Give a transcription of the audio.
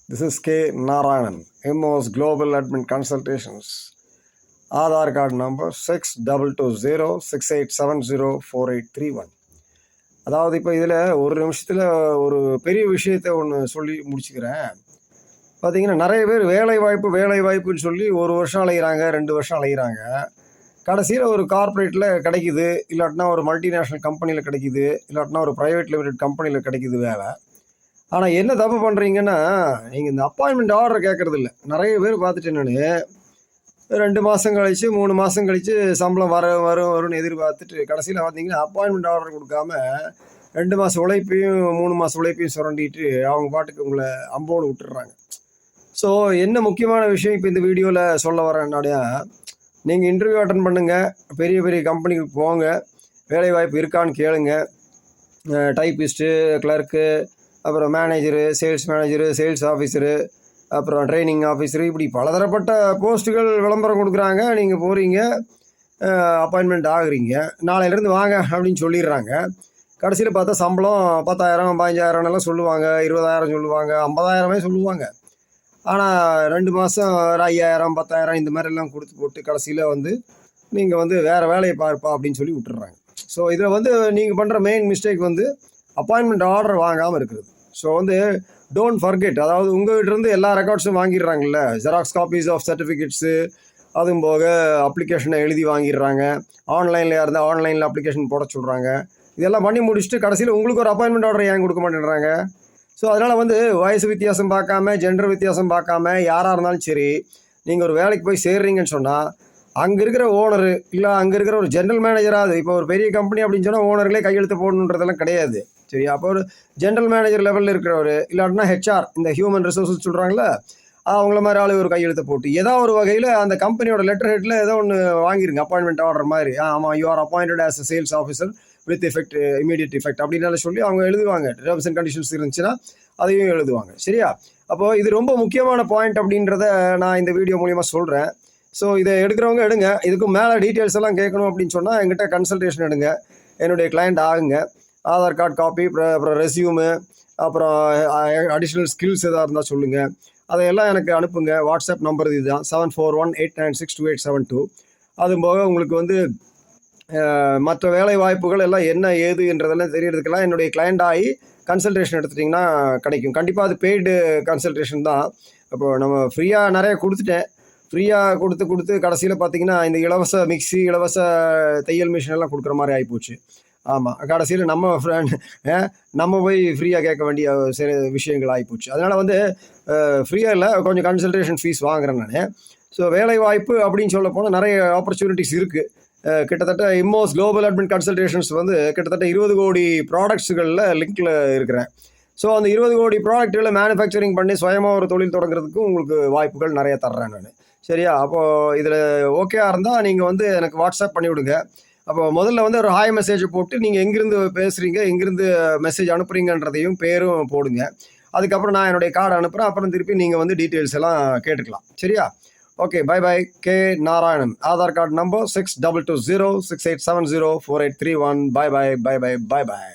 This is K. Narayanan, MOS Global Admin Consultations. Aadhaar card number 622068704831. அதாவது இப்போ இதில் ஒரு நிமிஷத்தில் ஒரு பெரிய விஷயத்தை ஒன்று சொல்லி முடிச்சுக்கிறேன். பார்த்தீங்கன்னா நிறைய பேர் வேலை வாய்ப்புன்னு சொல்லி ஒரு வருஷம் அலைகிறாங்க, 2 வருஷம் அலைகிறாங்க. கடைசியில் ஒரு கார்ப்பரேட்டில் கிடைக்குது, இல்லாட்டினா ஒரு மல்டிநேஷ்னல் கம்பெனியில் கிடைக்குது, இல்லாட்டினா ஒரு ப்ரைவேட் லிமிடெட் கம்பெனியில் கிடைக்குது வேலை. ஆனால் என்ன தப்பு பண்ணுறீங்கன்னா, நீங்கள் இந்த அப்பாயின்மெண்ட் ஆர்டர் கேட்குறது இல்லை. நிறைய பேர் பார்த்துட்டு என்னென்னு 2 மாதம் கழித்து 3 மாதம் கழித்து சம்பளம் வரும்னு எதிர்பார்த்துட்டு கடைசியில் பார்த்தீங்கன்னா அப்பாயின்மெண்ட் ஆர்டர் கொடுக்காம 2 மாதம் உழைப்பையும் 3 மாதம் உழைப்பையும் சுரண்டிட்டு அவங்க பாட்டுக்கு உங்களை அம்போடு விட்டுடுறாங்க. ஸோ என்ன முக்கியமான விஷயம் இப்போ இந்த வீடியோவில் சொல்ல வரேன் என்னடியா, நீங்கள் இன்டர்வியூ அட்டன் பண்ணுங்கள், பெரிய பெரிய கம்பெனிக்கு போங்க, வேலைவாய்ப்பு இருக்கான்னு கேளுங்க. டைப்பிஸ்ட்டு, கிளர்க்கு, அப்புறம் manager, sales manager, sales officer, அப்புறம் ட்ரைனிங் ஆஃபீஸரு, இப்படி பலதரப்பட்ட போஸ்ட்டுகள் விளம்பரம் கொடுக்குறாங்க. நீங்கள் போகிறீங்க, அப்பாயின்மெண்ட் ஆகுறீங்க, நாளையிலேருந்து வாங்க அப்படின்னு சொல்லிடுறாங்க. கடைசியில் பார்த்தா சம்பளம் 10,000 15,000 சொல்லுவாங்க, 20,000 சொல்லுவாங்க, 50,000 சொல்லுவாங்க. ஆனால் 2 மாதம் 5,000 10,000 இந்த மாதிரிலாம் கொடுத்து போட்டு கடைசியில் நீங்கள் வேறு வேலையை பார்ப்பா அப்படின்னு சொல்லி விட்டுறாங்க. ஸோ இதில் நீங்கள் பண்ணுற மெயின் மிஸ்டேக் அப்பாயின்மெண்ட் ஆர்டர் வாங்காமல் இருக்கிறது. ஸோ டோன்ட் ஃபர்கெட், அதாவது உங்கள்கிட்டருந்து எல்லா ரெக்கார்ட்ஸும் வாங்கிடுறாங்கல்ல, ஜெராக்ஸ் காப்பீஸ் ஆஃப் சர்டிஃபிகேட்ஸு, அதுவும் போக அப்ளிகேஷனை எழுதி வாங்கிடுறாங்க. ஆன்லைனில் இருந்தால் ஆன்லைனில் அப்ளிகேஷன் போட சொல்கிறாங்க. இதெல்லாம் பண்ணி முடிச்சுட்டு கடைசியில் உங்களுக்கு ஒரு அப்பாயின்மெண்ட் ஆர்டர் ஏன் கொடுக்க மாட்டேன்றாங்க. ஸோ அதனால் வயசு வித்தியாசம் பார்க்காம, ஜெண்டர் வித்தியாசம் பார்க்காம, யாராக இருந்தாலும் சரி, நீங்கள் ஒரு வேலைக்கு போய் சேர்றீங்கன்னு சொன்னால் அங்கே இருக்கிற ஓனரு இல்லை அங்கே இருக்கிற ஒரு ஜென்ரல் மேனேஜராக, இப்போ ஒரு பெரிய கம்பெனி அப்படின்னு சொன்னால் ஓனர்களே கையெழுத்து போடணுன்றதெல்லாம் கிடையாது. சரி, அப்போ ஒரு ஜென்ரல் மேனேஜர் லெவலில் இருக்கிறவர், இல்லாட்டினா ஹெச்ஆர், இந்த ஹியூமன் ரிசோர்ஸஸ் சொல்கிறாங்களே, அவங்கள மாதிரி ஆளு ஒரு கையெழுத்து போட்டு ஏதோ ஒரு வகையில் அந்த கம்பெனியோட லெட்டர் ஹெட்டில் ஏதோ ஒன்று வாங்கிருங்க, அப்பாயின்மெண்ட் ஆர்டர் மாதிரி. ஆமாம், you are appointed as a sales officer with effect, immediate effect அப்படின்னு சொல்லி அவங்க எழுதுவாங்க. டெர்ம்ஸ் அண்ட் கண்டிஷன்ஸ் இருந்துச்சுன்னா அதையும் எழுதுவாங்க. சரியா? அப்போது இது ரொம்ப முக்கியமான பாயிண்ட் அப்படின்றத நான் இந்த வீடியோ மூலிமா சொல்கிறேன். ஸோ இதை எடுக்கிறவங்க எடுங்க. இதுக்கு மேலே டீட்டெயில்ஸ் எல்லாம் கேட்கணும் அப்படின்னு சொன்னால் என்கிட்ட கன்சல்டேஷன் எடுங்க, என்னுடைய கிளைண்ட் ஆகுங்க. ஆதார் கார்டு காப்பி, அப்புறம் ரெஸ்யூமு, அப்புறம் அடிஷ்னல் ஸ்கில்ஸ் எதாக இருந்தால் சொல்லுங்கள், அதையெல்லாம் எனக்கு அனுப்புங்க. வாட்ஸ்அப் நம்பர் இதுதான், 7418962872. அதுபோக உங்களுக்கு மற்ற வேலை வாய்ப்புகள் எல்லாம் என்ன ஏது என்றதெல்லாம் தெரியறதுக்கெல்லாம் என்னுடைய கிளைண்ட் ஆகி கன்சல்டேஷன் எடுத்துட்டிங்கன்னா கிடைக்கும். கண்டிப்பாக அது பெய்டு கன்சல்டேஷன் தான். அப்போது நம்ம ஃப்ரீயாக நிறைய கொடுத்துட்டேன். ஃப்ரீயாக கொடுத்து கடைசியில் பார்த்தீங்கன்னா இந்த இலவச மிக்சி, இலவச தையல் மிஷின் எல்லாம் கொடுக்குற மாதிரி ஆகிப்போச்சு. ஆமாம், கடைசியில் நம்ம போய் ஃப்ரீயாக கேட்க வேண்டிய சில விஷயங்கள் ஆகிப்போச்சு. அதனால் ஃப்ரீயாக இல்லை, கொஞ்சம் கன்சல்டேஷன் ஃபீஸ் வாங்குறேன் நான். ஸோ வேலை வாய்ப்பு அப்படின்னு சொல்ல போனால் நிறைய ஆப்பர்ச்சுனிட்டிஸ் இருக்குது. கிட்டத்தட்ட MOS குளோபல் அட்மின் கன்சல்டேஷன்ஸ் கிட்டத்தட்ட 20 கோடி ப்ராடக்ட்ஸுகளில் லிங்க்கில் இருக்கிறேன். ஸோ அந்த 20 கோடி ப்ராடக்ட்டுகளை மேனுஃபேக்சரிங் பண்ணி சுயமாக ஒரு தொழில் தொடங்குறதுக்கும் உங்களுக்கு வாய்ப்புகள் நிறைய தர்றேன் நான். சரியா? அப்போது இதில் ஓகேயா இருந்தால் நீங்கள் எனக்கு வாட்ஸ்அப் பண்ணிவிடுங்க. அப்போ முதல்ல ஒரு ஹாய் மெசேஜை போட்டு நீங்கள் எங்கேருந்து பேசுகிறீங்க, எங்கேருந்து மெசேஜ் அனுப்புகிறீங்கன்றதையும் பேரும் போடுங்க. அதுக்கப்புறம் நான் என்னுடைய கார்டு அனுப்புகிறேன். அப்புறம் திருப்பி நீங்கள் டீட்டெயில்ஸ் எல்லாம் கேட்டுக்கலாம். சரியா? Okay, bye bye. K. Narayanan. Aadhaar card number 622068704831. Bye bye.